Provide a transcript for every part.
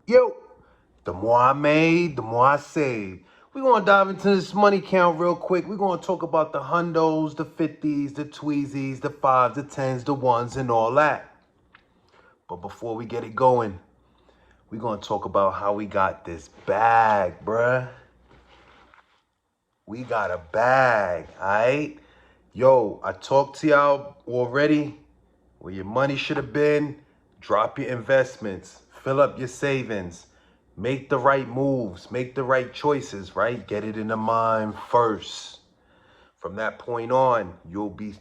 Yo, the more I made, the more I saved. We're going to dive into this money count real quick. We're going to talk about the hundos, the 50s, the tweezies, the 5s, the 10s, the 1s, and all that. But before we get it going, we're going to talk about how we got this bag, bruh. We got a bag, all right? Yo, I talked to y'all already where your money should have been. Drop your investments, fill up your savings, make the right moves, make the right choices, right? Get it in the mind first. From that point on, you'll be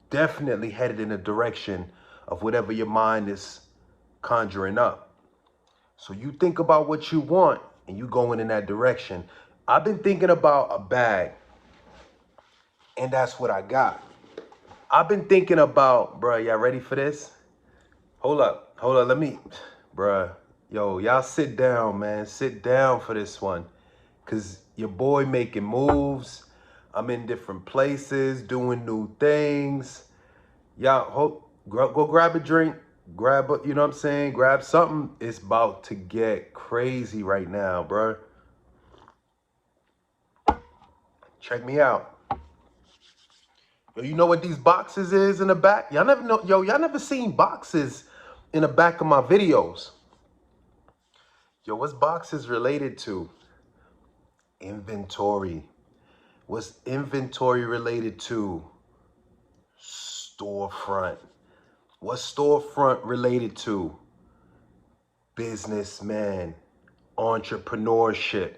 definitely headed in the direction of whatever your mind is conjuring up. So you think about what you want and you going in that direction. I've been thinking about a bag, and that's what I got. I've been thinking about, bruh, y'all ready for this? Hold up, let me, bruh. Yo, y'all sit down, man. Sit down for this one. Because your boy making moves. I'm in different places, doing new things. Y'all, go grab a drink. Grab, you know what I'm saying? Grab something. It's about to get crazy right now, bruh. Check me out. Yo, you know what these boxes is in the back? Y'all never know. Yo, y'all never seen boxes in the back of my videos. Yo, what's boxes related to? Inventory. What's inventory related to? Storefront. What's storefront related to? Businessman. Entrepreneurship.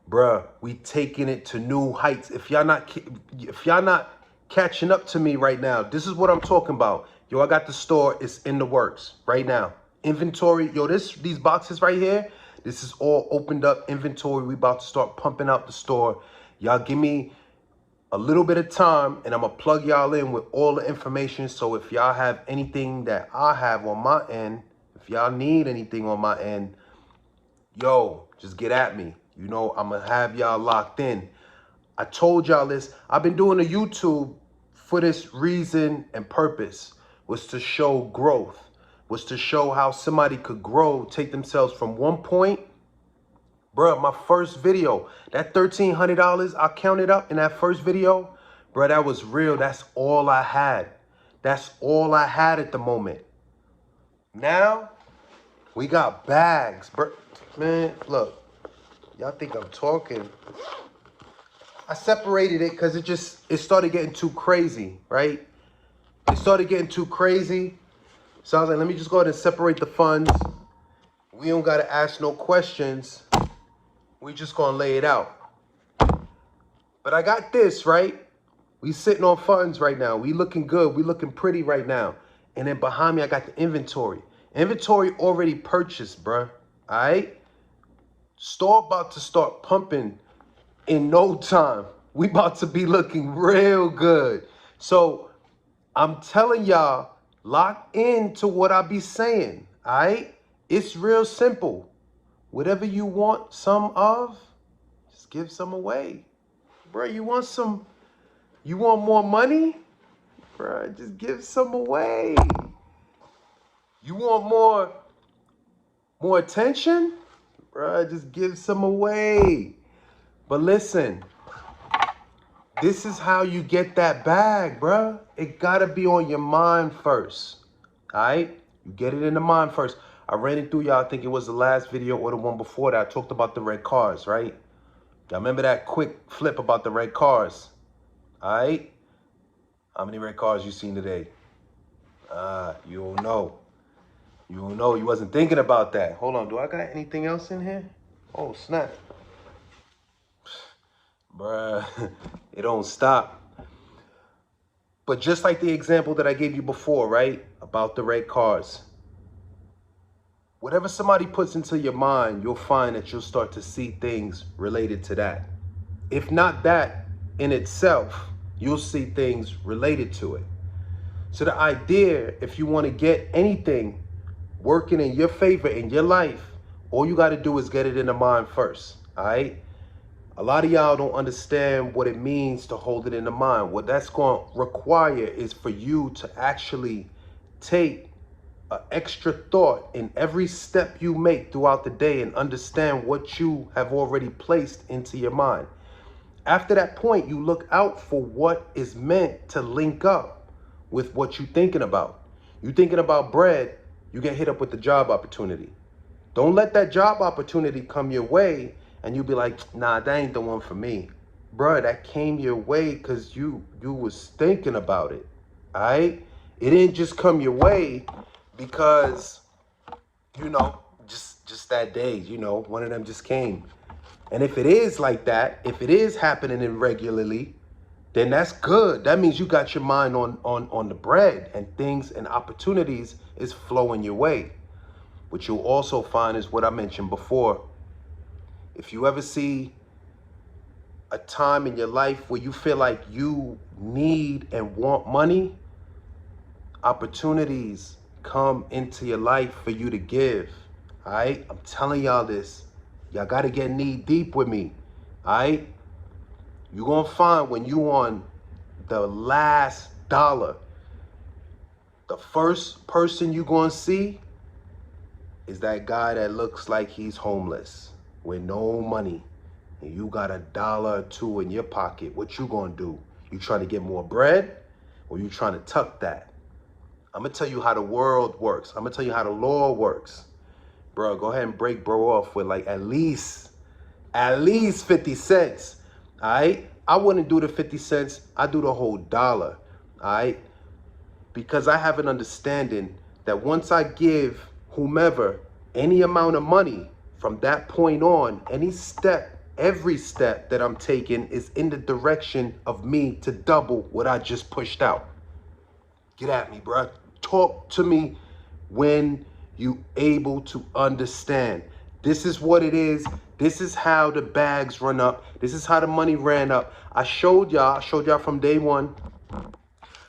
Bruh, we taking it to new heights. If y'all not catching up to me right now, this is what I'm talking about. Yo, I got the store. It's in the works right now. Inventory. Yo, these boxes right here, this is all opened up inventory. We about to start pumping out the store. Y'all give me a little bit of time and I'm going to plug y'all in with all the information. So if y'all have anything that I have on my end, if y'all need anything on my end, yo, just get at me. You know, I'm going to have y'all locked in. I told y'all this. I've been doing a YouTube for this reason and purpose, was to show growth, was to show how somebody could grow, take themselves from one point. Bruh, my first video, that $1,300 I counted up in that first video, bruh, that was real. That's all I had. That's all I had at the moment. Now, we got bags, bruh. Man, look. Y'all think I'm talking. I separated it because it started getting too crazy, right? It started getting too crazy. So I was like, let me just go ahead and separate the funds. We don't got to ask no questions. We just going to lay it out. But I got this, right? We sitting on funds right now. We looking good. We looking pretty right now. And then behind me, I got the inventory. Inventory already purchased, bruh. All right? Store about to start pumping in no time. We about to be looking real good. So I'm telling y'all, lock into what I be saying, all right? It's real simple. Whatever you want some of, just give some away. Bro, you want more money? Bro, just give some away. You want more attention? Bro, just give some away. But listen, this is how you get that bag, bruh. It gotta be on your mind first, all right? You get it in the mind first. I ran it through y'all. I think it was the last video or the one before that. I talked about the red cars, right? Y'all remember that quick flip about the red cars, all right? How many red cars you seen today? You don't know. You don't know. You wasn't thinking about that. Hold on. Do I got anything else in here? Oh, snap. Bruh, it don't stop. But just like the example that I gave you before, right? About the red cars. Whatever somebody puts into your mind, you'll find that you'll start to see things related to that. If not that in itself, you'll see things related to it. So the idea, if you want to get anything working in your favor in your life, all you got to do is get it in the mind first, all right? A lot of y'all don't understand what it means to hold it in the mind. What that's going to require is for you to actually take an extra thought in every step you make throughout the day and understand what you have already placed into your mind. After that point, you look out for what is meant to link up with what you're thinking about. You thinking about bread, you get hit up with the job opportunity. Don't let that job opportunity come your way and you be like, nah, that ain't the one for me. Bruh, that came your way because you was thinking about it, all right? It didn't just come your way because, just that day, one of them just came. And if it is like that, if it is happening irregularly, then that's good. That means you got your mind on the bread, and things and opportunities is flowing your way. What you'll also find is what I mentioned before. If you ever see a time in your life where you feel like you need and want money, opportunities come into your life for you to give. All right? I'm telling y'all this. Y'all got to get knee deep with me. All right? You're going to find when you on the last dollar, the first person you're going to see is that guy that looks like he's homeless with no money. And you got $1 or $2 in your pocket. What you going to do? You trying to get more bread or you trying to tuck that? I'm going to tell you how the world works. I'm going to tell you how the law works. Bro, go ahead and break bro off with like at least 50 cents. All right? I wouldn't do the 50 cents. I do the whole dollar. All right? Because I have an understanding that once I give whomever any amount of money, from that point on, every step that I'm taking is in the direction of me to double what I just pushed out. Get at me, bro. Talk to me when you able to understand. This is what it is. This is how the bags run up. This is how the money ran up. I showed y'all from day one.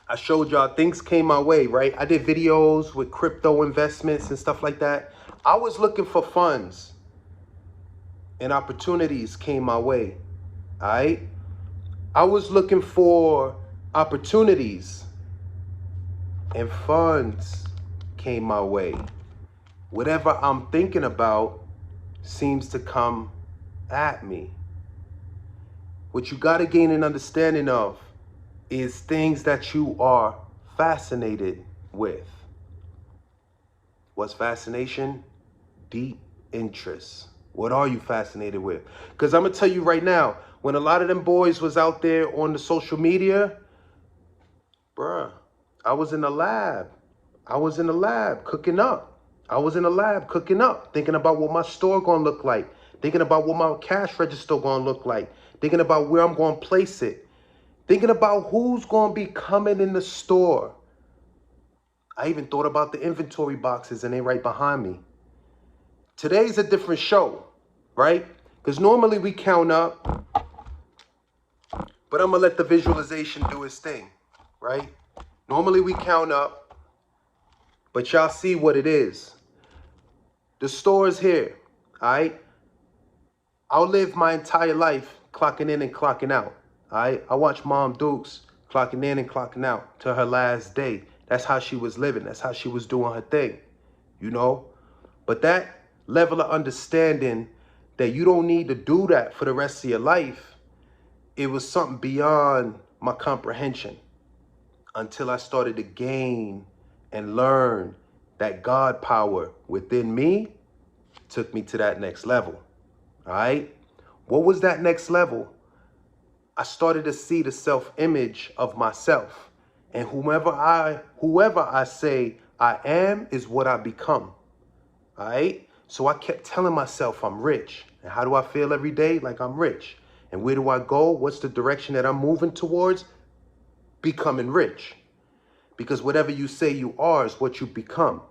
I showed y'all things came my way, right? I did videos with crypto investments and stuff like that. I was looking for funds and opportunities came my way, all right? I was looking for opportunities and funds came my way. Whatever I'm thinking about seems to come at me. What you got to gain an understanding of is things that you are fascinated with. What's fascination? Deep interest. What are you fascinated with? Because I'm going to tell you right now, when a lot of them boys was out there on the social media, bruh, I was in the lab. Cooking up. Thinking about what my store going to look like. Thinking about what my cash register going to look like. Thinking about where I'm going to place it. Thinking about who's going to be coming in the store. I even thought about the inventory boxes and they right behind me. Today's a different show, right? Because normally we count up, but I'm going to let the visualization do its thing, right? Normally we count up, but y'all see what it is. The store is here, all right? I'll live my entire life clocking in and clocking out, all right? I watch Mom Dukes clocking in and clocking out to her last day. That's how she was living. That's how she was doing her thing, But that level of understanding that you don't need to do that for the rest of your life, it was something beyond my comprehension until I started to gain and learn that God power within me took me to that next level, all right? What was that next level? I started to see the self-image of myself. And whoever I say I am is what I become, all right? So I kept telling myself I'm rich. And how do I feel every day? Like I'm rich. And where do I go? What's the direction that I'm moving towards? Becoming rich. Because whatever you say you are is what you become.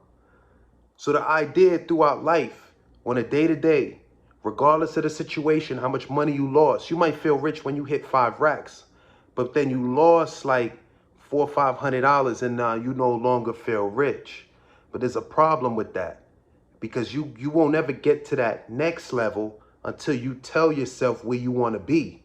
So the idea throughout life, on a day-to-day, regardless of the situation, how much money you lost, you might feel rich when you hit 5 racks, but then you lost like $400 or $500 and now you no longer feel rich. But there's a problem with that. Because you won't ever get to that next level until you tell yourself where you want to be.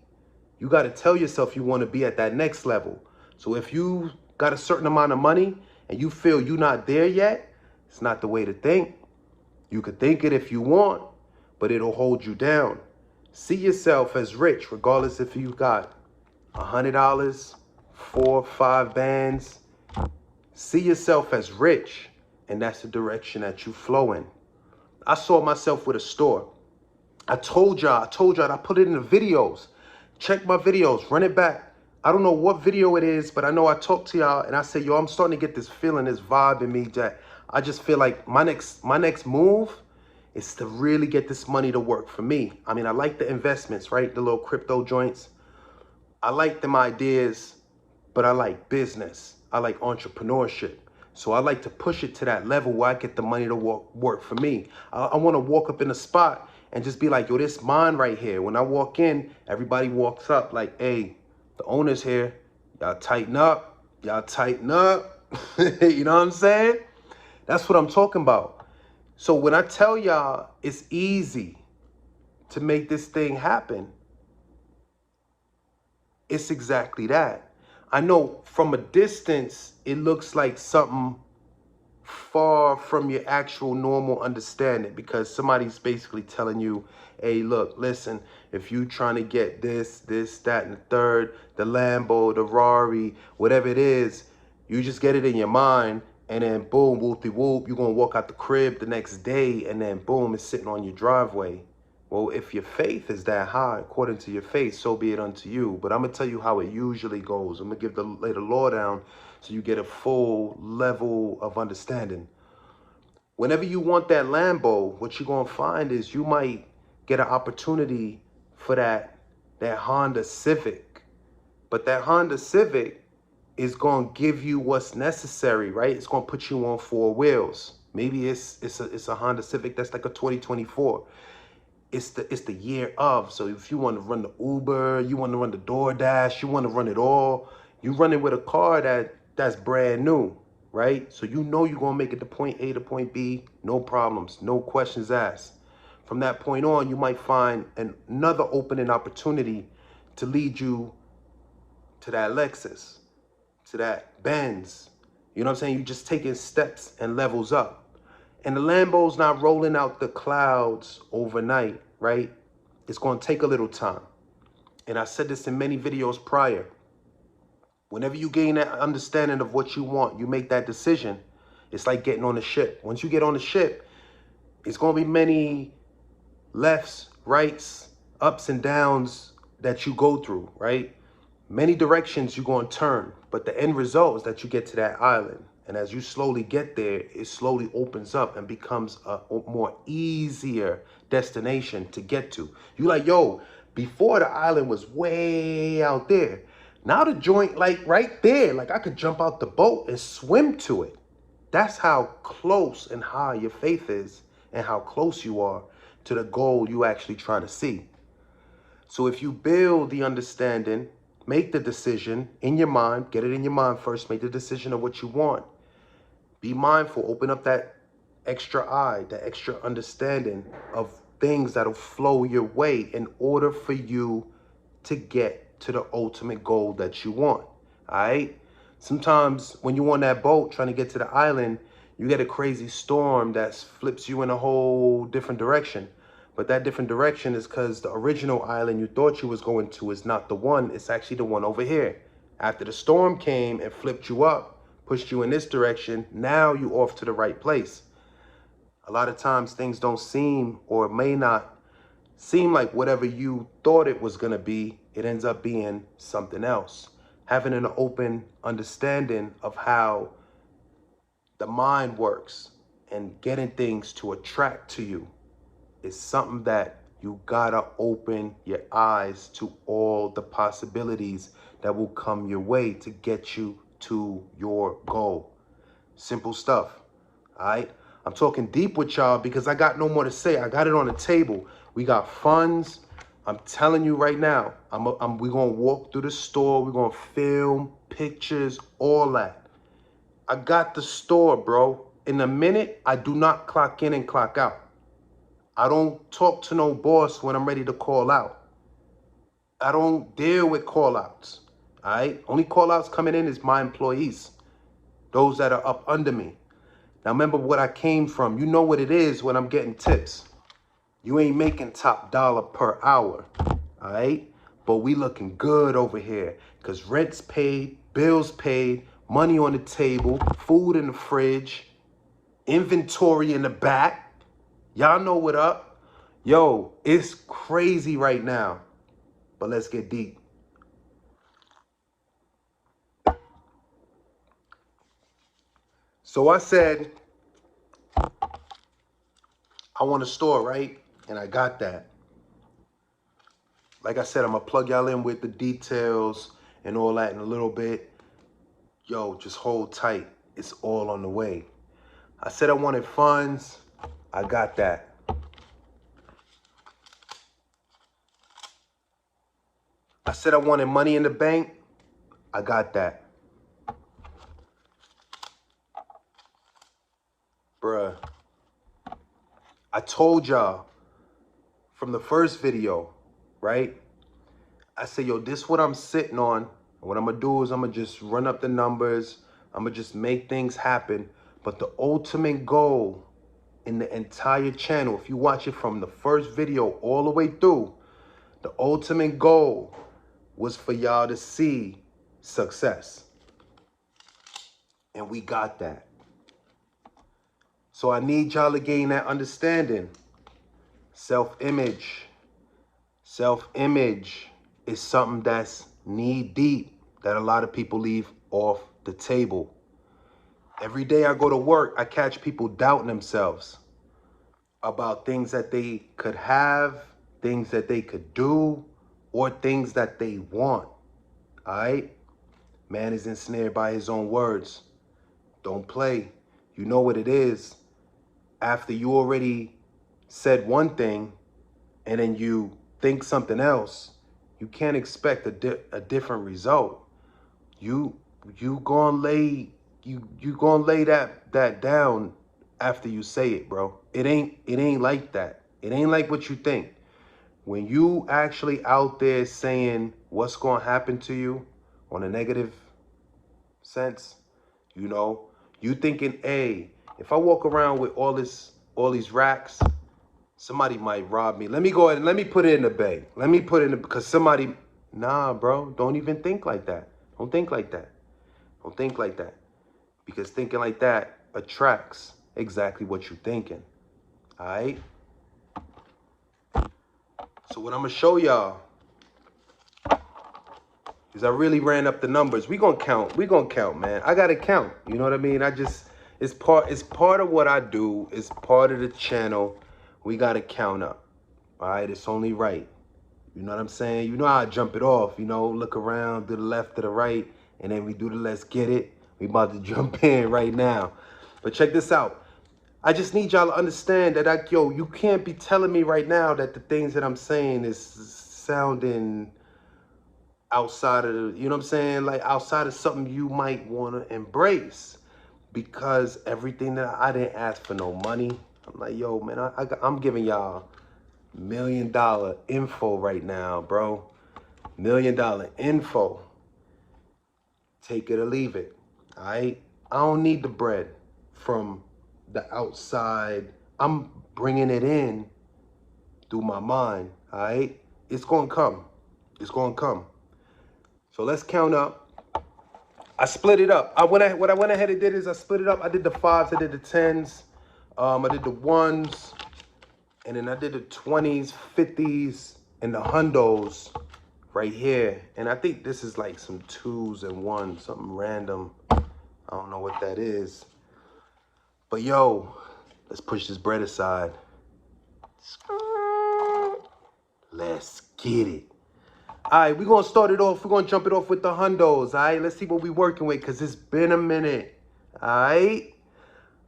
You got to tell yourself you want to be at that next level. So if you got a certain amount of money and you feel you're not there yet, It's not the way to think. You could think it if you want, but it'll hold you down. See yourself as rich, regardless if you got $100, 4 or 5 bands. See yourself as rich, and that's the direction that you flow in. I saw myself with a store. I told y'all, I put it in the videos. Check my videos, run it back. I don't know what video it is, but I know I talked to y'all and I said, yo, I'm starting to get this feeling, this vibe in me that I just feel like my next move is to really get this money to work for me. I mean, I like the investments, right? The little crypto joints. I like them ideas, but I like business. I like entrepreneurship. So I like to push it to that level where I get the money to work for me. I want to walk up in a spot and just be like, yo, this mine right here. When I walk in, everybody walks up like, hey, the owner's here. Y'all tighten up. Y'all tighten up. You know what I'm saying? That's what I'm talking about. So when I tell y'all it's easy to make this thing happen, it's exactly that. I know from a distance, it looks like something far from your actual normal understanding, because somebody's basically telling you, hey, look, listen, if you trying to get this, that, and the third, the Lambo, the Rari, whatever it is, you just get it in your mind, and then boom, whoop-de-whoop, you're going to walk out the crib the next day, and then boom, it's sitting on your driveway. Well, if your faith is that high, according to your faith, so be it unto you. But I'm going to tell you how it usually goes. I'm going to give lay the law down so you get a full level of understanding. Whenever you want that Lambo, what you're going to find is you might get an opportunity for that Honda Civic. But that Honda Civic is going to give you what's necessary, right? It's going to put you on 4 wheels. Maybe it's a Honda Civic that's like a 2024. It's the year of. So if you want to run the Uber, you want to run the DoorDash, you want to run it all, you run it with a car that's brand new, right? So you know you're going to make it to point A to point B, no problems, no questions asked. From that point on, you might find another opening opportunity to lead you to that Lexus, to that Benz. You know what I'm saying? You're just taking steps and levels up. And the Lambo's not rolling out the clouds overnight, right? It's going to take a little time. And I said this in many videos prior. Whenever you gain that understanding of what you want, you make that decision. It's like getting on a ship. Once you get on the ship, it's going to be many lefts, rights, ups and downs that you go through, right? Many directions you're going to turn, but the end result is that you get to that island. And as you slowly get there, it slowly opens up and becomes a more easier destination to get to. You like, yo, before the island was way out there. Now the joint like right there, like I could jump out the boat and swim to it. That's how close and high your faith is and how close you are to the goal you actually trying to see. So if you build the understanding, make the decision in your mind, get it in your mind first, make the decision of what you want. Be mindful, open up that extra eye, that extra understanding of things that'll flow your way in order for you to get to the ultimate goal that you want, all right? Sometimes when you're on that boat trying to get to the island, you get a crazy storm that flips you in a whole different direction. But that different direction is because the original island you thought you was going to is not the one, it's actually the one over here. After the storm came and flipped you up, pushed you in this direction, now you off to the right place. A lot of times things don't seem or may not seem like whatever you thought it was going to be, it ends up being something else. Having an open understanding of how the mind works and getting things to attract to you is something that you gotta open your eyes to all the possibilities that will come your way to get you to your goal. Simple stuff, all right? I'm talking deep with y'all because I got no more to say. I got it on the table. We got funds. I'm telling you right now, we're gonna walk through the store. We're gonna film, pictures, all that. I got the store, bro. In a minute, I do not clock in and clock out. I don't talk to no boss when I'm ready to call out. I don't deal with call outs. All right. Only call outs coming in is my employees, those that are up under me. Now remember what I came from. You know what it is when I'm getting tips. You ain't making top dollar per hour, all right? But we looking good over here because rent's paid, bills paid, money on the table, food in the fridge, inventory in the back. Y'all know what up. Yo, it's crazy right now, but let's get deep. So I said, I want a store, right? And I got that. Like I said, I'm gonna plug y'all in with the details and all that in a little bit. Yo, just hold tight. It's all on the way. I said I wanted funds. I got that. I said I wanted money in the bank. I got that. Bruh, I told y'all from the first video, right? I said, yo, this what I'm sitting on. What I'm gonna do is I'm gonna just run up the numbers. I'm gonna just make things happen. But the ultimate goal in the entire channel, if you watch it from the first video all the way through, the ultimate goal was for y'all to see success. And we got that. So I need y'all to gain that understanding. Self-image. Self-image is something that's knee deep that a lot of people leave off the table. Every day I go to work, I catch people doubting themselves about things that they could have, things that they could do, or things that they want. All right? Man is ensnared by his own words. Don't play. You know what it is. After you already said one thing and then you think something else, you can't expect a different result. You gonna lay that down after you say it, bro. It ain't like that. It ain't like what you think. When you actually out there saying what's gonna happen to you on a negative sense, you know, you thinking, hey, if I walk around with all these racks, somebody might rob me. Let me go ahead and let me put it in the bank. Let me put it in the, because somebody, nah, bro, don't even think like that. Don't think like that. Don't think like that. Because thinking like that attracts exactly what you're thinking. All right? So what I'm going to show y'all is I really ran up the numbers. We gonna count, man. I gotta count. You know what I mean? It's part of what I do. It's part of the channel. We gotta count up. All right, it's only right. You know what I'm saying? You know how I jump it off, you know, look around, to the left, to the right, and then we do the let's get it. We about to jump in right now. But check this out. I just need y'all to understand that, you can't be telling me right now that the things that I'm saying is sounding outside of the, you know what I'm saying? Like outside of something you might want to embrace, because everything that I didn't ask for no money. I'm like, yo, man, I'm giving y'all $1 million info right now, bro. $1 million info. Take it or leave it. All right. I don't need the bread from the outside. I'm bringing it in through my mind. All right. It's going to come. It's going to come. So let's count up. I split it up. What I went ahead and did is I split it up. I did the 5s, I did the 10s, I did the 1s, and then I did the 20s, 50s, and the hundos right here. And I think this is like some 2s and 1s, something random. I don't know what that is. But yo, let's push this bread aside. Let's get it. All right, we're going to start it off. We're going to jump it off with the hundos, all right? Let's see what we're working with, because it's been a minute, all right?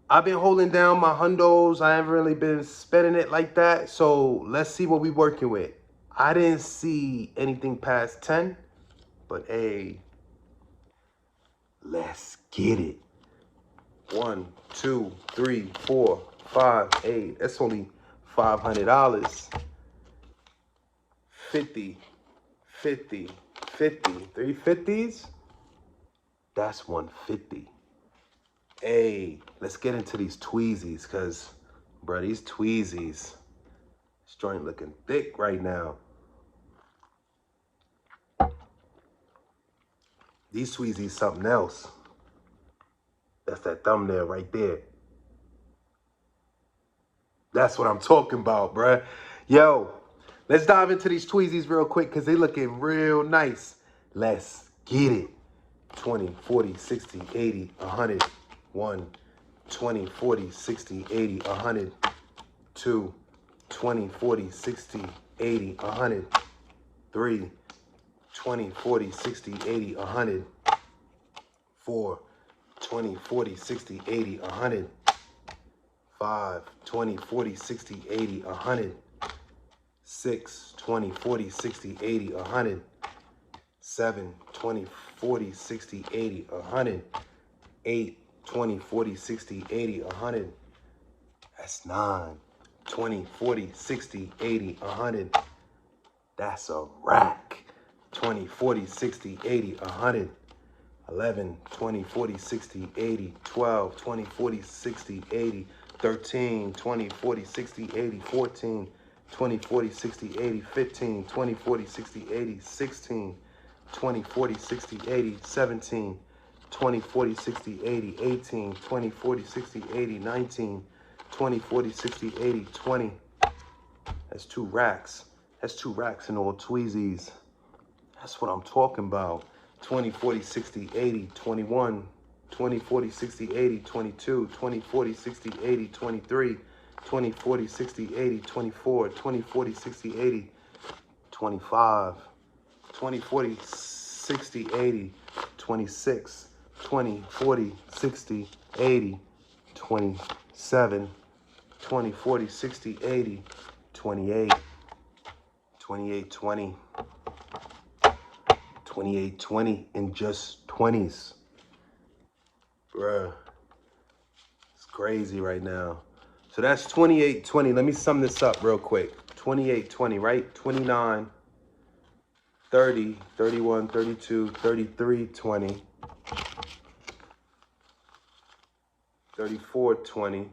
I've been holding down my hundos. I haven't really been spending it like that, so let's see what we're working with. I didn't see anything past 10, but hey, let's get it. 1, 2, 3, 4, 5, 8. That's only $500. 50, 50. 50, 3 50s, that's 150. Hey, let's get into these tweezies, because, bro, these tweezies, this joint looking thick right now. These tweezies something else. That's that thumbnail right there. That's what I'm talking about, bruh. Yo, let's dive into these tweezies real quick because they looking real nice. Let's get it. 20, 40, 60, 80, 100. 1, 20, 40, 60, 80, 100. 2, 20, 40, 60, 80, 100. 3, 20, 40, 60, 80, 100. 4, 20, 40, 60, 80, 100. 5, 20, 40, 60, 80, 100. 6, 20, 40, 60, 80, 100. 7, 20, 40, 60, 80, 100. 8, 20, 40, 60, 80, 100. That's 9, 20, 40, 60, 80, 100. That's a rack. 20, 40, 60, 80, 100. 11, 20, 40, 60, 80, 12, 20, 40, 60, 80, 13, 20, 40, 60, 80, 14, 20, 40, 60, 80, 15, 20, 40, 60, 80, 16, 20, 40, 60, 80, 17, 20, 40, 60, 80, 18, 20, 40, 60, 80, 19, 20, 40, 60, 80, 20. That's 2 racks. That's 2 racks in all tweezies. That's what I'm talking about. 20, 40, 60, 80, 21, 20, 40, 60, 80, 22, 20, 40, 60, 80, 23, 20, 40, 60, 80, 24, 20, 40, 60, 80, 25, 20, 40, 60, 80, 26, 20, 40, 60, 80, 27, 20, 40, 60, 80, 28, 28, 20. 28, 20 in just 20s. Bruh, it's crazy right now. So that's 28, 20. Let me sum this up real quick. 28, 20, right? 29, 30, 31, 32, 33, 20. 34, 20.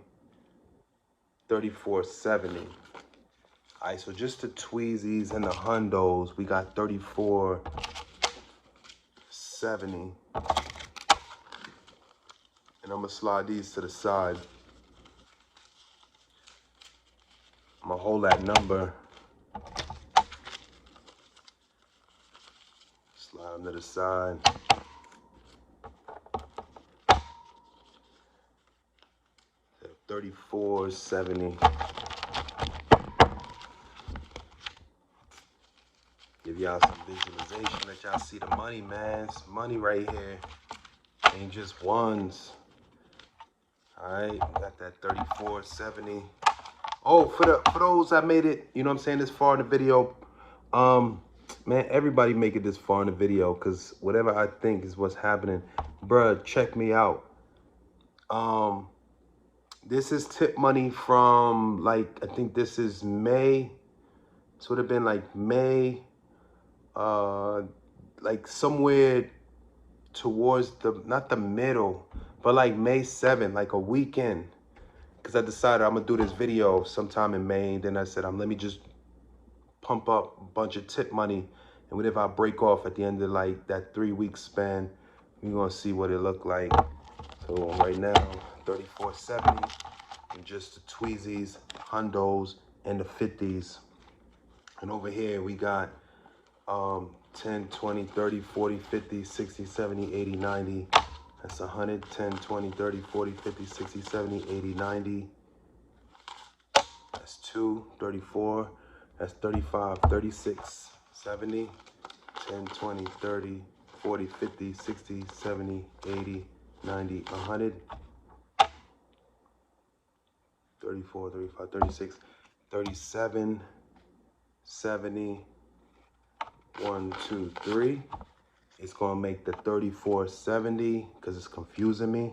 34, 70. All right, so just the tweezies and the hundos, we got 34, 70. And I'm gonna slide these to the side. I'm gonna hold that number. Slide them to the side. At 34.70. Give y'all some visualization. Let y'all see the money, man. It's money right here. Ain't just ones. Alright, got that 34.70. Oh, for those that made it, you know what I'm saying, this far in the video. Man, everybody make it this far in the video, because whatever I think is what's happening. Bruh, check me out. This is tip money from, like, I think this is May. This would have been like May, like somewhere towards the, not the middle, but like May 7th, like a weekend. Because I decided I'm going to do this video sometime in May. And then I said, let me just pump up a bunch of tip money. And whenever I break off at the end of like that 3-week span, we're going to see what it looked like. So right now, 34.70. And just the tweezies, hundos, and the 50s. And over here we got 10, 20, 30, 40, 50, 60, 70, 80, 90. That's 100, 10, 20, 30, 40, 50, 60, 70, 80, 90. That's 2, 34. That's 35, 36, 70, 10, 20, 30, 40, 50, 60, 70, 80, 90, 100. 34, 35, 36, 37, 70, 1, 2, 3. It's gonna make the 34.70 because it's confusing me.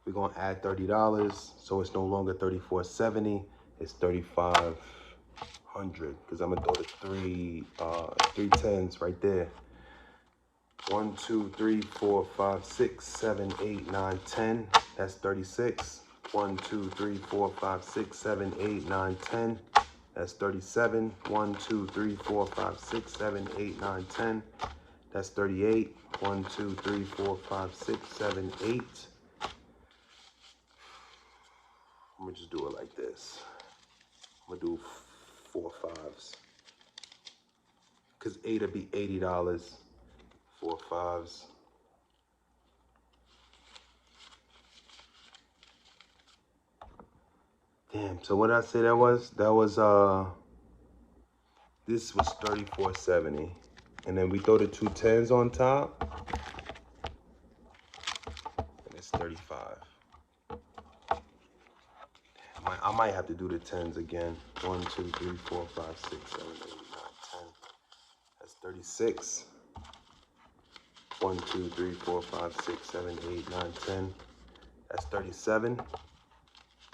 We're gonna add $30, so it's no longer 34.70. It's 3,500 because I'm gonna throw the three tens right there. 1, 2, 3, 4, 5, 6, 7, 8, 9, 10. That's 36. 1, 2, 3, 4, 5, 6, 7, 8, 9, 10. That's 37. 1, 2, 3, 4, 5, 6, 7, 8, 9, 10. That's 38. 1, 2, 3, 4, 5, 6, 7, 8. I'm gonna just do it like this. I'm gonna do 4 5s. Cause 8 would be $80. 4 5s. Damn, so what did I say that was? That was this was $34.70. And then we throw the 2 10s on top. And it's 35. I might have to do the 10s again. 1, 2, 3, 4, 5, 6, 7, 8, 9, 10. That's 36. 1, 2, 3, 4, 5, 6, 7, 8, 9, 10. That's 37.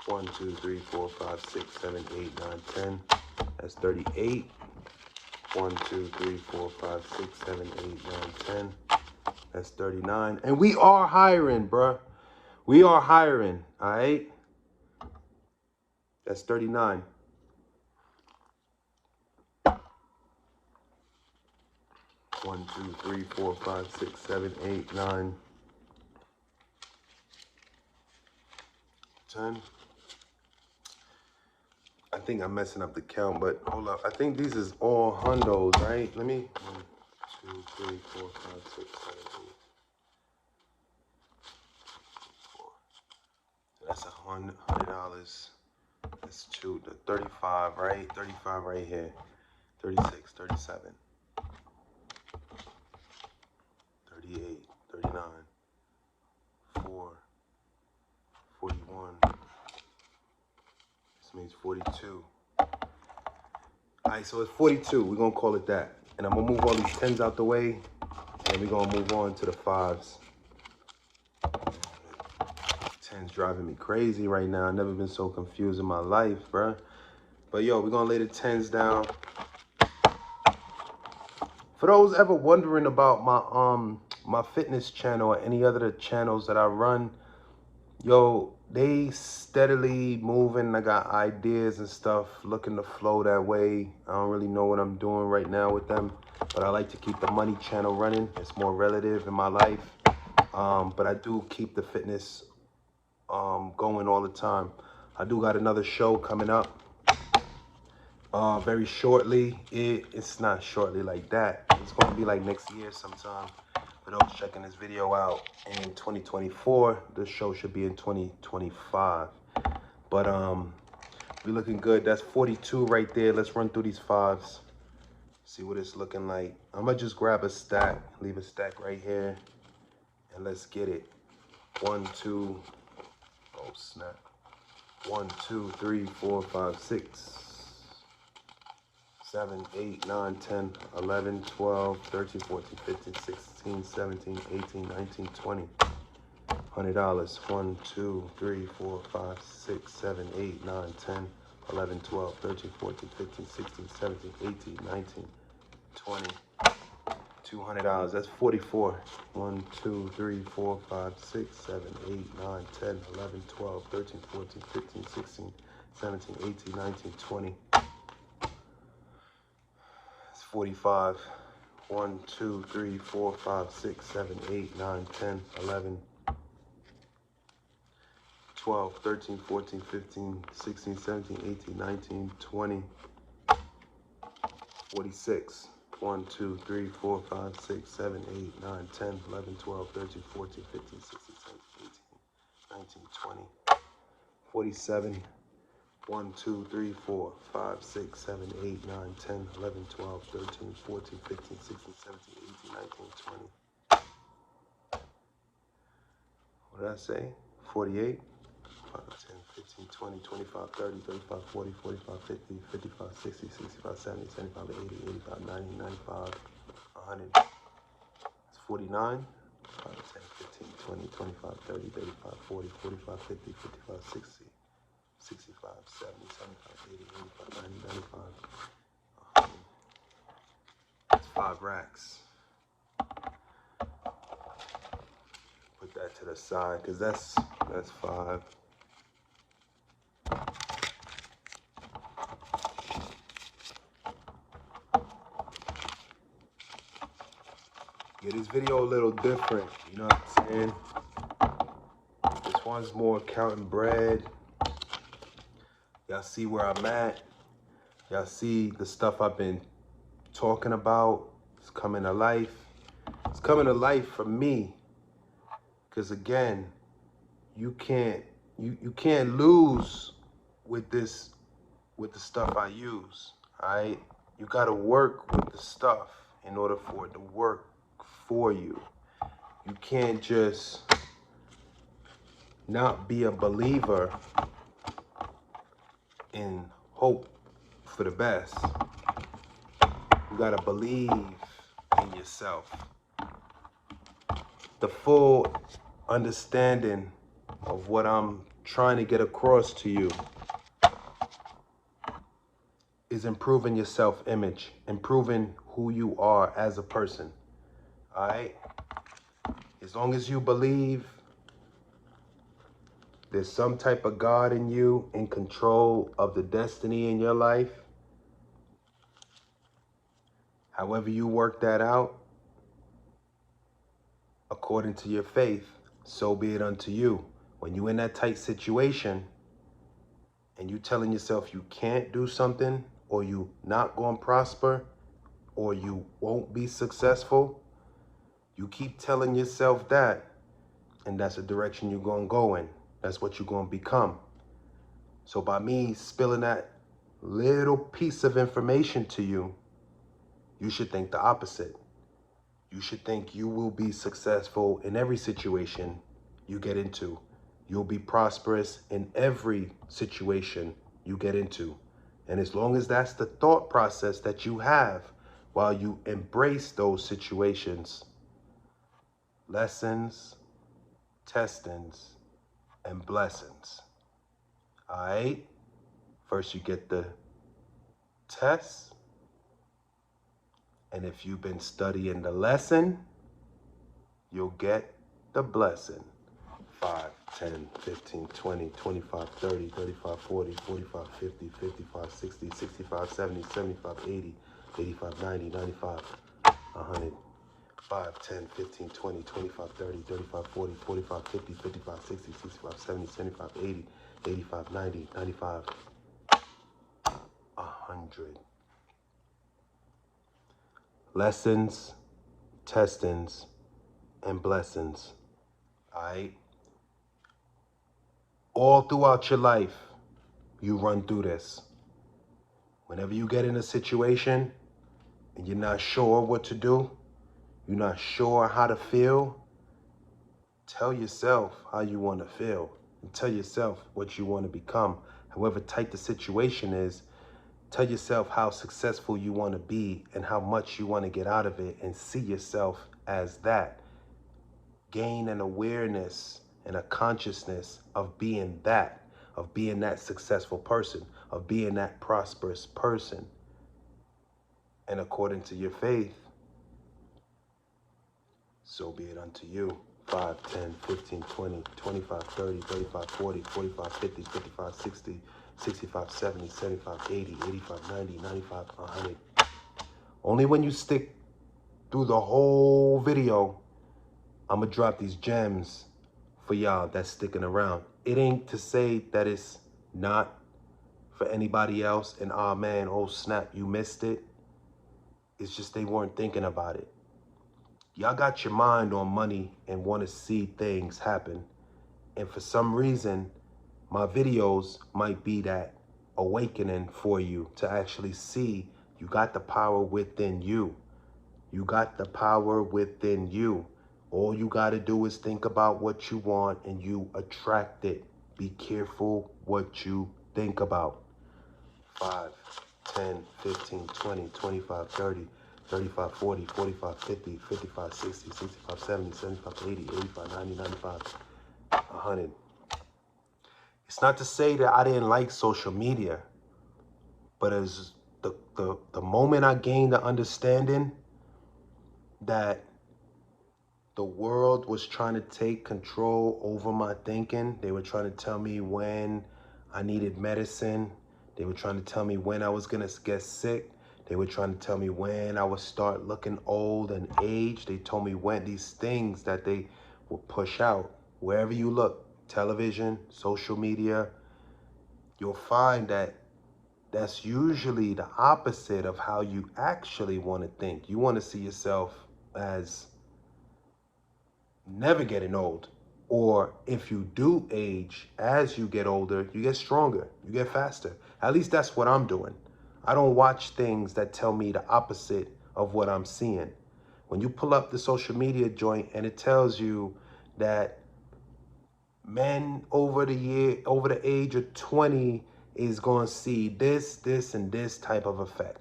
1, 2, 3, 4, 5, 6, 7, 8, 9, 10. That's 38. 1, 2, 3, 4, 5, 6, 7, 8, 9, 10. That's 39. And we are hiring, bruh. We are hiring, all right? That's 39. 1, 2, 3, 4, 5, 6, 7, 8, 9, 10. I think I'm messing up the count, but hold up. I think these is all hundos, right? Let me. 1, 2, 3, 4, 5, 6, 7, 8. 4. That's $100. That's 2, the 35, right? 35 right here. 36, 37, 38, 39, 4, 41. This means 42. All right, so it's 42. We're going to call it that. And I'm going to move all these 10s out the way. And we're going to move on to the 5s. 10's driving me crazy right now. I've never been so confused in my life, bruh. But yo, we're going to lay the 10s down. For those ever wondering about my fitness channel or any other channels that I run, yo, they steadily moving. I got ideas and stuff looking to flow that way. I don't really know what I'm doing right now with them, but I like to keep the money channel running. It's more relative in my life. But I do keep the fitness going all the time. I do got another show coming up very shortly. It's not shortly like that. It's going to be like next year sometime. For those checking this video out in 2024, the show should be in 2025. But we looking good. That's 42 right there. Let's run through these 5s. See what it's looking like. I'm gonna just grab a stack, leave a stack right here, and let's get it. 1, 2, oh snap. 1, 2, 3, 4, 5, 6, 7, 8, 9, 10, 11, 12, 13, 14, 15, 16, 17, 18, 19, 20. $100. 1, 2, 3, 4, 5, 6, 7, 8, 9, 10, 11, 12, 13, 14, 15, 16, 17, 18, 19, 20. $200. That's 44. 1, 2, 3, 4, 5, 6, 7, 8, 9, 10, 11, 12, 13, 14, 15, 16, 17, 18, 19, 20. It's 45. 1, 2, 3, 4, 5, 6, 7, 8, 9, 10, 11, 12, 13, 14, 15, 16, 17, 18, 19, 20. 46. 1, 2, 3, 4, 5, 6, 7, 8, 9, 10, 11, 12, 13, 14, 15, 16, 17, 18, 19, 20. 47. 1, 2, 3, 4, 5, 6, 7, 8, 9, 10, 11, 12, 13, 14, 15, 16, 17, 18, 19, 20. What did I say? 48. 5, 10, 15, 20, 25, 30, 35, 40, 45, 50, 55, 60, 65, 70, 75, 80, 85, 90, 95, 100. It's 49. 5, 10, 15, 20, 25, 30, 35, 40, 45, 50, 55, 60, 65, 70, 75, 80, 85, 90, 95, 100. It's 5 racks. that to the side, because that's 5. Yeah, this video a little different, you know what I'm saying? This one's more counting bread. Y'all see where I'm at. Y'all see the stuff I've been talking about. It's coming to life. It's coming to life for me. Because again, you can't lose with the stuff I use. Alright? You gotta work with the stuff in order for it to work for you. You can't just not be a believer and hope for the best. You gotta believe in yourself. The full understanding of what I'm trying to get across to you is improving your self-image, improving who you are as a person. All right? As long as you believe there's some type of God in you in control of the destiny in your life, however you work that out, according to your faith, so be it unto you. When you're in that tight situation and you telling yourself you can't do something, or you not going to prosper, or you won't be successful, you keep telling yourself that, and that's the direction you're going to go in. That's what you're going to become. So by me spilling that little piece of information to you, you should think the opposite. You should think you will be successful in every situation you get into. You'll be prosperous in every situation you get into. And as long as that's the thought process that you have while you embrace those situations, lessons, testings, and blessings. All right? First you get the test. And if you've been studying the lesson, you'll get the blessing. 5, 10, 15, 20, 25, 30, 35, 40, 45, 50, 55, 60, 65, 70, 75, 80, 85, 90, 95, 100. 5, 10, 15, 20, 25, 30, 35, 40, 45, 50, 55, 60, 65, 70, 75, 80, 85, 90, 95, 100. Lessons, testings, and blessings. All right? All throughout your life, you run through this. Whenever you get in a situation and you're not sure what to do, you're not sure how to feel, tell yourself how you want to feel. And tell yourself what you want to become. However tight the situation is, tell yourself how successful you want to be and how much you want to get out of it, and see yourself as that. Gain an awareness and a consciousness of being that successful person, of being that prosperous person. And according to your faith, so be it unto you. 5, 10, 15, 20, 25, 30, 35, 40, 45, 50, 55, 60, 65, 70, 75, 80, 85, 90, 95, 100. Only when you stick through the whole video, I'm gonna drop these gems for y'all that's sticking around. It ain't to say that it's not for anybody else and oh man, oh snap, you missed it. It's just they weren't thinking about it. Y'all got your mind on money and want to see things happen. And for some reason, my videos might be that awakening for you to actually see you got the power within you. You got the power within you. All you got to do is think about what you want and you attract it. Be careful what you think about. 5, 10, 15, 20, 25, 30, 35, 40, 45, 50, 55, 60, 65, 70, 75, 80, 85, 90, 95, 100. It's not to say that I didn't like social media, but as the moment I gained the understanding that the world was trying to take control over my thinking. They were trying to tell me when I needed medicine. They were trying to tell me when I was gonna get sick. They were trying to tell me when I would start looking old and age. They told me when these things that they would push out. Wherever you look, television, social media, you'll find that that's usually the opposite of how you actually want to think. You want to see yourself as never getting old. Or if you do age, as you get older, you get stronger, you get faster. At least that's what I'm doing. I don't watch things that tell me the opposite of what I'm seeing. When you pull up the social media joint and it tells you that men over the age of 20 is going to see this, and this type of effect.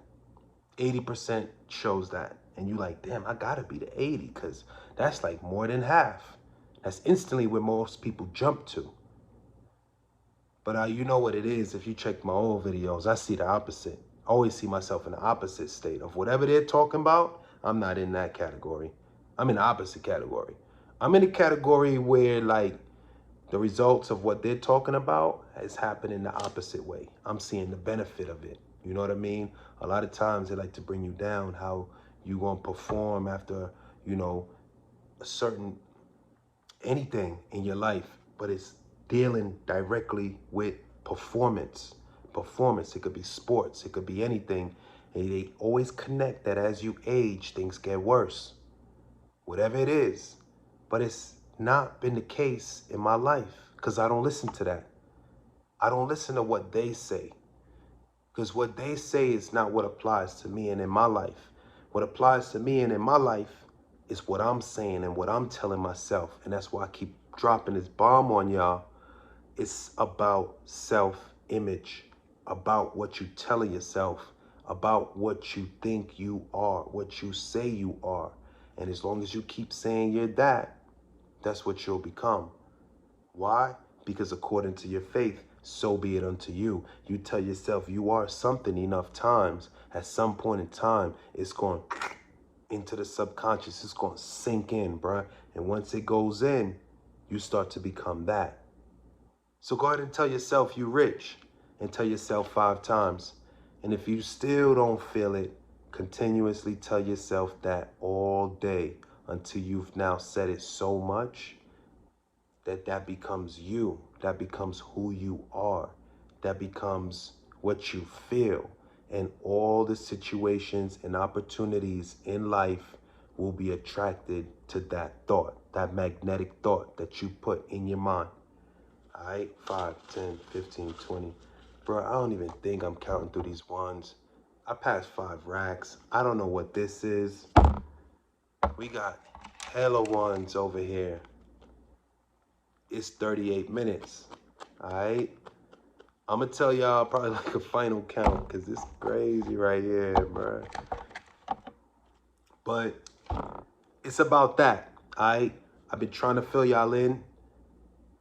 80% shows that. And you like, damn, I gotta be the 80 because that's like more than half. That's instantly where most people jump to. But you know what it is, if you check my old videos, I see the opposite. I always see myself in the opposite state of whatever they're talking about. I'm not in that category. I'm in the opposite category. I'm in the category where like the results of what they're talking about is happening the opposite way. I'm seeing the benefit of it. You know what I mean? A lot of times they like to bring you down, how you gonna perform after, you know, a certain anything in your life, but it's dealing directly with performance. Performance, it could be sports, it could be anything. And they always connect that as you age, things get worse. Whatever it is. But it's not been the case in my life because I don't listen to that. I don't listen to what they say because what they say is not what applies to me and in my life. What applies to me and in my life is what I'm saying and what I'm telling myself. And that's why I keep dropping this bomb on y'all. It's about self-image, about what you're telling yourself, about what you think you are, what you say you are. And as long as you keep saying you're that, that's what you'll become. Why? Because according to your faith, so be it unto you. You tell yourself you are something enough times, at some point in time, it's going into the subconscious. It's going to sink in, bruh. And once it goes in, you start to become that. So go ahead and tell yourself you're rich and tell yourself 5 times. And if you still don't feel it, continuously tell yourself that all day until you've now said it so much that that becomes you. That becomes who you are. That becomes what you feel. And all the situations and opportunities in life will be attracted to that thought, that magnetic thought that you put in your mind. All right, 5, 10, 15, 20. Bro, I don't even think I'm counting through these ones. I passed 5 racks. I don't know what this is. We got hella ones over here. It's 38 minutes. All right. I'm going to tell y'all probably like a final count because it's crazy right here, bro. But it's about that. All right. I've been trying to fill y'all in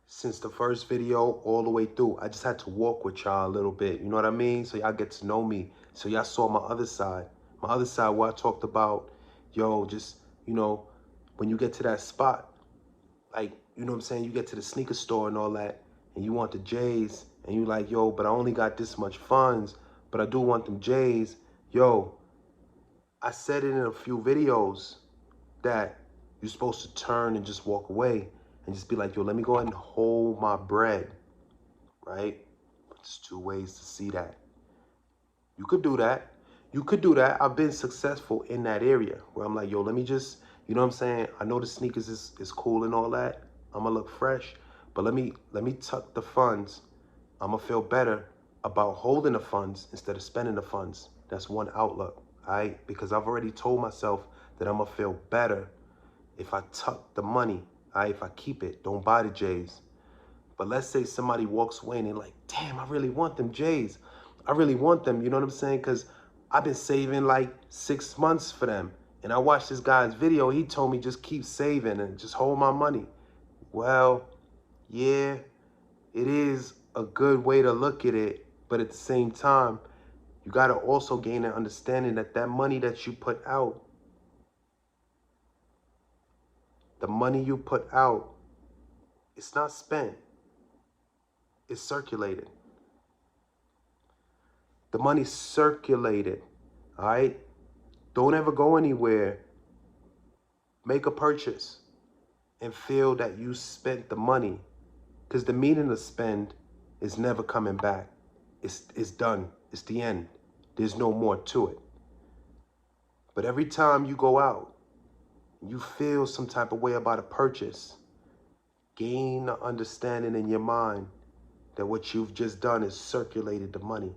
since the first video all the way through. I just had to walk with y'all a little bit. You know what I mean? So y'all get to know me. So y'all saw my other side. My other side where I talked about, yo, just, you know, when you get to that spot, like, you know what I'm saying? You get to the sneaker store and all that, and you want the J's, and you like, yo, but I only got this much funds, but I do want them J's. Yo, I said it in a few videos that you're supposed to turn and just walk away and just be like, yo, let me go ahead and hold my bread, right? But there's 2 ways to see that. You could do that. You could do that. I've been successful in that area where I'm like, yo, let me just, you know what I'm saying? I know the sneakers is cool and all that. I'm gonna look fresh, but let me tuck the funds. I'm gonna feel better about holding the funds instead of spending the funds. That's one outlook, all right? Because I've already told myself that I'm gonna feel better if I tuck the money, all right? If I keep it, don't buy the J's. But let's say somebody walks away and they're like, damn, I really want them J's. I really want them, you know what I'm saying? Because I've been saving like 6 months for them. And I watched this guy's video. He told me just keep saving and just hold my money. Well, yeah, it is a good way to look at it. But at the same time, you got to also gain an understanding that that money that you put out, The money you put out, it's not spent. It's circulated. The money's circulated, all right? Don't ever go anywhere. Make a purchase and feel that you spent the money, because the meaning of spend is never coming back. It's done. It's the end. There's no more to it. But every time you go out, you feel some type of way about a purchase, gain the understanding in your mind that what you've just done is circulated the money.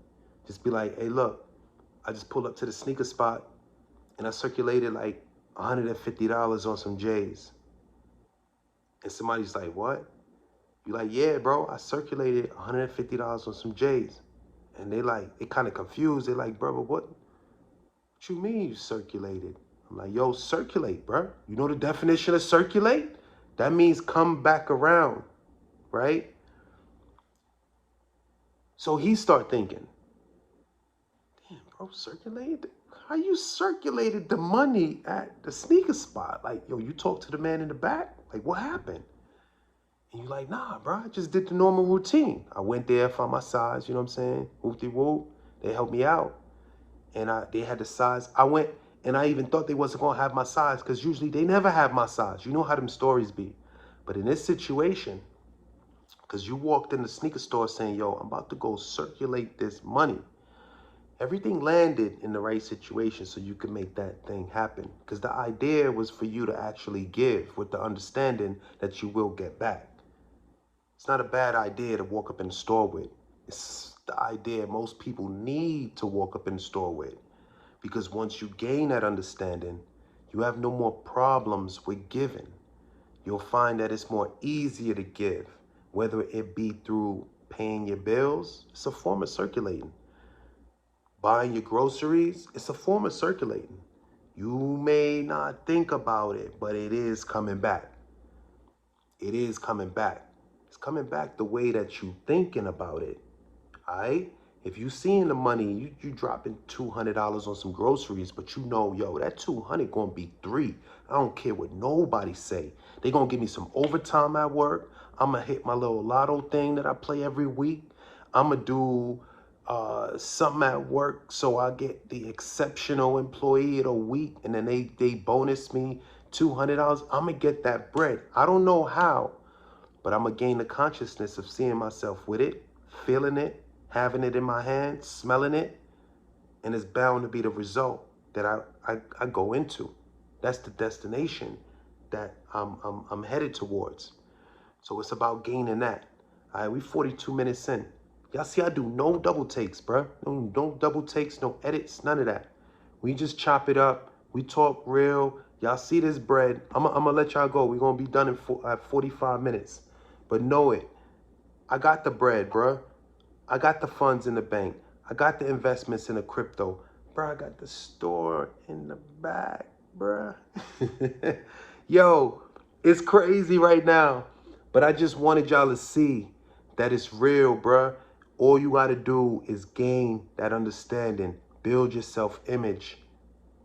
Just be like, hey, look, I just pulled up to the sneaker spot and I circulated like $150 on some J's. And somebody's like, what? You like, yeah, bro, I circulated $150 on some J's. And they kind of confused. They're like, bro, what you mean you circulated? I'm like, yo, circulate, bro. You know the definition of circulate? That means come back around, right? So he start thinking, damn, bro, circulated? How you circulated the money at the sneaker spot? Like, yo, you talked to the man in the back? Like, what happened? And you're like, nah, bro, I just did the normal routine. I went there, found my size, you know what I'm saying? Whoop-de-whoop. They helped me out. And they had the size. I went, and I even thought they wasn't going to have my size, because usually they never have my size. You know how them stories be. But in this situation, because you walked in the sneaker store saying, yo, I'm about to go circulate this money. Everything landed in the right situation so you can make that thing happen. Because the idea was for you to actually give with the understanding that you will get back. It's not a bad idea to walk up in the store with. It's the idea most people need to walk up in the store with. Because once you gain that understanding, you have no more problems with giving. You'll find that it's more easier to give, whether it be through paying your bills. It's a form of circulating. Buying your groceries, it's a form of circulating. You may not think about it, but it is coming back. It is coming back. It's coming back the way that you thinking about it, all right? If you seeing the money, you dropping $200 on some groceries, but you know, yo, that 200 gonna be 3. I don't care what nobody say. They gonna give me some overtime at work. I'm gonna hit my little lotto thing that I play every week. I'm gonna do something at work so I get the exceptional employee of the week, and then they bonus me $200. I'm gonna get that bread. I don't know how, but I'm gonna gain the consciousness of seeing myself with it, feeling it, having it in my hand, smelling it, and it's bound to be the result that I go into. That's the destination that I'm headed towards. So it's about gaining that. All right, we 42 minutes in. Y'all see, I do no double takes, bruh. No double takes, no edits, none of that. We just chop it up. We talk real. Y'all see this bread. I'm gonna let y'all go. We're gonna be done in 45 minutes. But know it. I got the bread, bruh. I got the funds in the bank. I got the investments in the crypto. Bruh, I got the store in the back, bruh. Yo, it's crazy right now. But I just wanted y'all to see that it's real, bruh. All you got to do is gain that understanding. Build your self-image.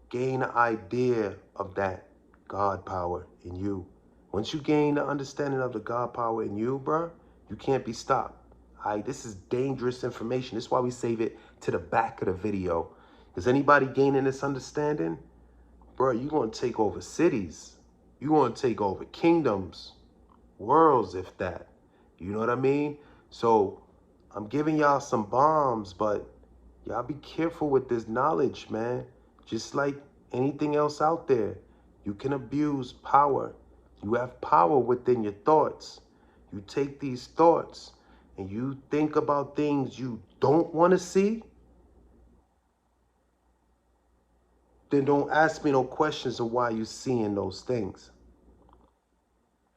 Gain the idea of that God power in you. Once you gain the understanding of the God power in you, bruh, you can't be stopped. All right, this is dangerous information. This is why we save it to the back of the video. Is anybody gaining this understanding? Bruh, you're going to take over cities. You're going to take over kingdoms, worlds, if that. You know what I mean? So I'm giving y'all some bombs, but y'all be careful with this knowledge, man. Just like anything else out there, you can abuse power. You have power within your thoughts. You take these thoughts and you think about things you don't want to see, then don't ask me no questions of why you're seeing those things.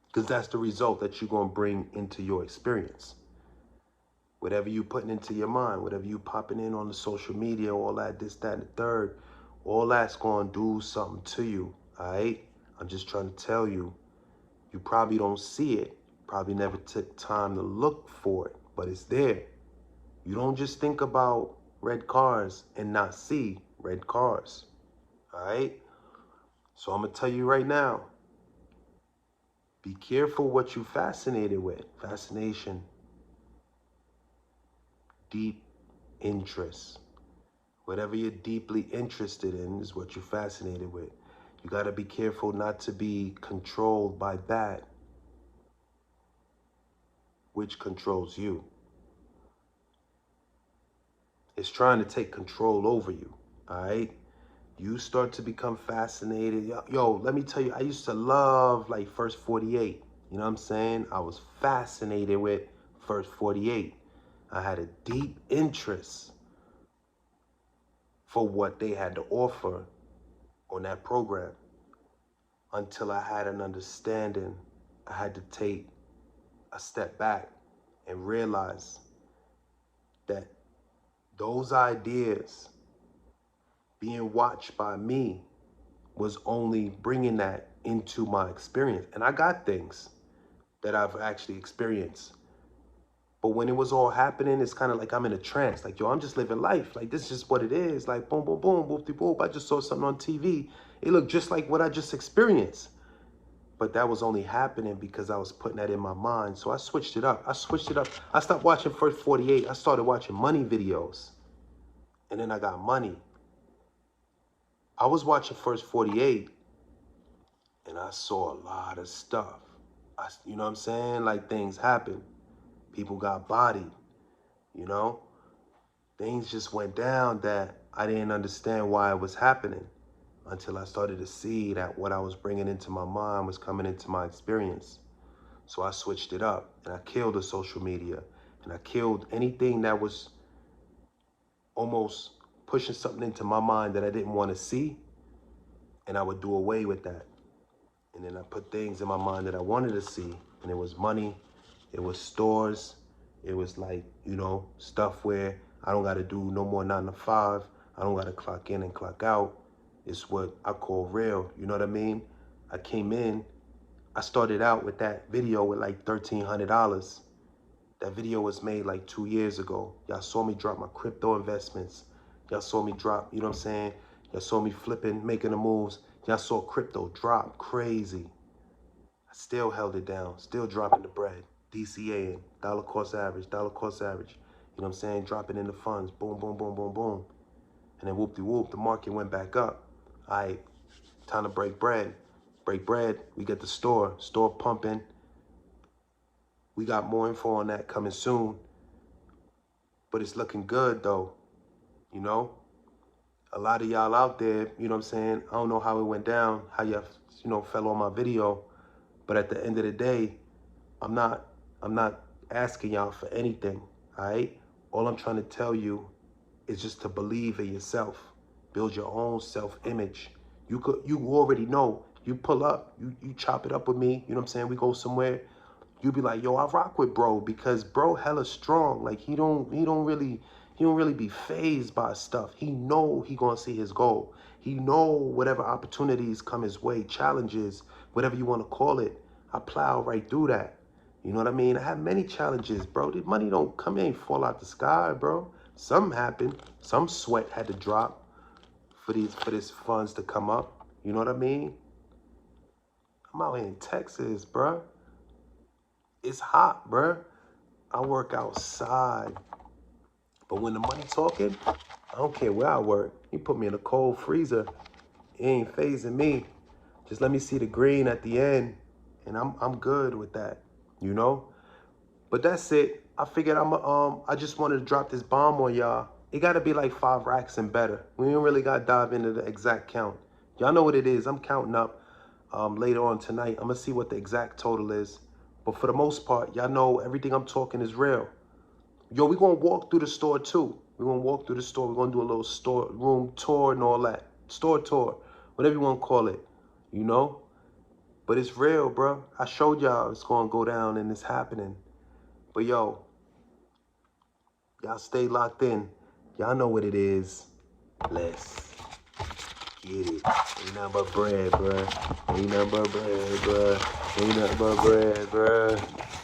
Because that's the result that you're going to bring into your experience. Whatever you putting into your mind, whatever you popping in on the social media, all that, this, that, and the third, all that's going to do something to you, all right? I'm just trying to tell you, you probably don't see it. Probably never took time to look for it, but it's there. You don't just think about red cars and not see red cars, all right? So I'm going to tell you right now, Be careful what you fascinated with. Fascination, deep interest. Whatever you're deeply interested in is what you're fascinated with. You got to be careful not to be controlled by that which controls you. It's trying to take control over you, all right? You start to become fascinated. Yo, let me tell you, I used to love like First 48. You know what I'm saying? I was fascinated with First 48. I had a deep interest for what they had to offer on that program until I had an understanding. I had to take a step back and realize that those ideas being watched by me was only bringing that into my experience. And I got things that I've actually experienced. But when it was all happening, it's kind of like I'm in a trance. Like, yo, I'm just living life. Like, this is just what it is. Like, boom, boom, boom, whoop-de-whoop. I just saw something on TV. It looked just like what I just experienced. But that was only happening because I was putting that in my mind. So I switched it up. I stopped watching First 48. I started watching money videos. And then I got money. I was watching First 48, and I saw a lot of stuff. You know what I'm saying? Like, things happened. People got bodied, you know? Things just went down that I didn't understand why it was happening until I started to see that what I was bringing into my mind was coming into my experience. So I switched it up, and I killed the social media, and I killed anything that was almost pushing something into my mind that I didn't want to see, and I would do away with that. And then I put things in my mind that I wanted to see, and it was money, it was stores, it was like, you know, stuff where I don't got to do no more 9 to 5. I don't got to clock in and clock out. It's what I call real, you know what I mean? I came in, I started out with that video with like $1,300. That video was made like 2 years ago. Y'all saw me drop my crypto investments. Y'all saw me drop, you know what I'm saying? Y'all saw me flipping, making the moves. Y'all saw crypto drop crazy. I still held it down, still dropping the bread. DCAing, dollar cost average. You know what I'm saying? Dropping in the funds, boom, boom, boom, boom, boom. And then whoop-de-whoop, the market went back up. All right, time to break bread. Break bread, we get the store pumping. We got more info on that coming soon. But it's looking good though, you know? A lot of y'all out there, you know what I'm saying? I don't know how it went down, how y'all, you know, fell on my video. But at the end of the day, I'm not asking y'all for anything, all right? All I'm trying to tell you is just to believe in yourself. Build your own self-image. You already know. You pull up, you chop it up with me, you know what I'm saying? We go somewhere. You be like, yo, I rock with bro because bro hella strong. Like he don't really be fazed by stuff. He know he gonna see his goal. He know whatever opportunities come his way, challenges, whatever you want to call it. I plow right through that. You know what I mean? I have many challenges, bro. The money don't come in, fall out the sky, bro. Something happened. Some sweat had to drop for this funds to come up. You know what I mean? I'm out here in Texas, bro. It's hot, bro. I work outside. But when the money talking, I don't care where I work. You put me in a cold freezer, it ain't phasing me. Just let me see the green at the end, and I'm good with that, you know? But that's it. I figured I just wanted to drop this bomb on y'all. It gotta be like 5 racks and better. We ain't really gotta dive into the exact count. Y'all know what it is. I'm counting up later on tonight. I'm gonna see what the exact total is. But for the most part, y'all know everything I'm talking is real. Yo, we're gonna walk through the store too. We're gonna walk through the store. We're gonna do a little store room tour and all that. Store tour, whatever you wanna call it, you know? But it's real, bro. I showed y'all it's gonna go down and it's happening. But yo, y'all stay locked in. Y'all know what it is. Let's get it. Ain't nothing but bread, bruh. Ain't nothing but bread, bruh. Ain't nothing but bread, bruh.